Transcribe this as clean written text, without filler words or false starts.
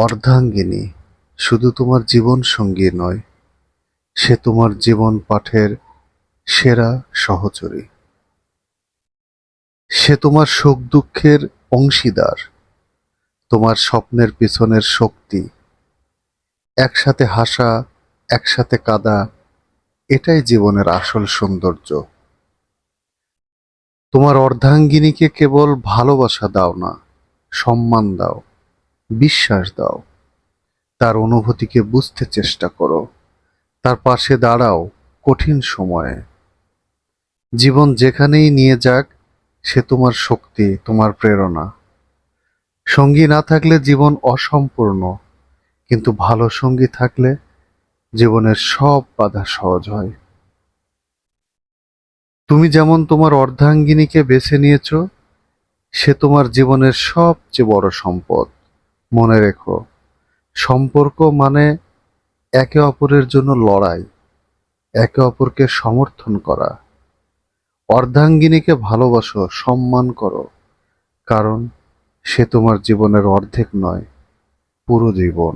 অর্ধাঙ্গিনী শুধু তোমার জীবন সঙ্গী নয়, সে তোমার জীবন পাঠের সেরা সহচরী। সে তোমার সুখ দুঃখের অংশীদার, তোমার স্বপ্নের পিছনের শক্তি। একসাথে হাসা, একসাথে কাঁদা, এটাই জীবনের আসল সৌন্দর্য। তোমার অর্ধাঙ্গিনীকে কেবল ভালোবাসা দাও না, সম্মান দাও, বিশ্বাস দাও। তার অনুভূতিকে বুঝতে চেষ্টা করো, তার পাশে দাঁড়াও কঠিন সময়ে। জীবন যেখানেই নিয়ে যাক, সে তোমার শক্তি, তোমার প্রেরণা। সঙ্গী না থাকলে জীবন অসম্পূর্ণ, কিন্তু ভালো সঙ্গী থাকলে জীবনের সব বাধা সহজ হয়। তুমি যেমন তোমার অর্ধাঙ্গিনীকে বেছে নিয়েছো, সে তোমার জীবনের সবচেয়ে বড় সম্পদ। মনে রেখো, সম্পর্ক মানে একে অপরের জন্য লড়াই, একে অপরকে সমর্থন করা। অর্ধাঙ্গিনীকে ভালোবাসো, সম্মান করো, কারণ সে তোমার জীবনের অর্ধেক নয়, পুরো জীবন।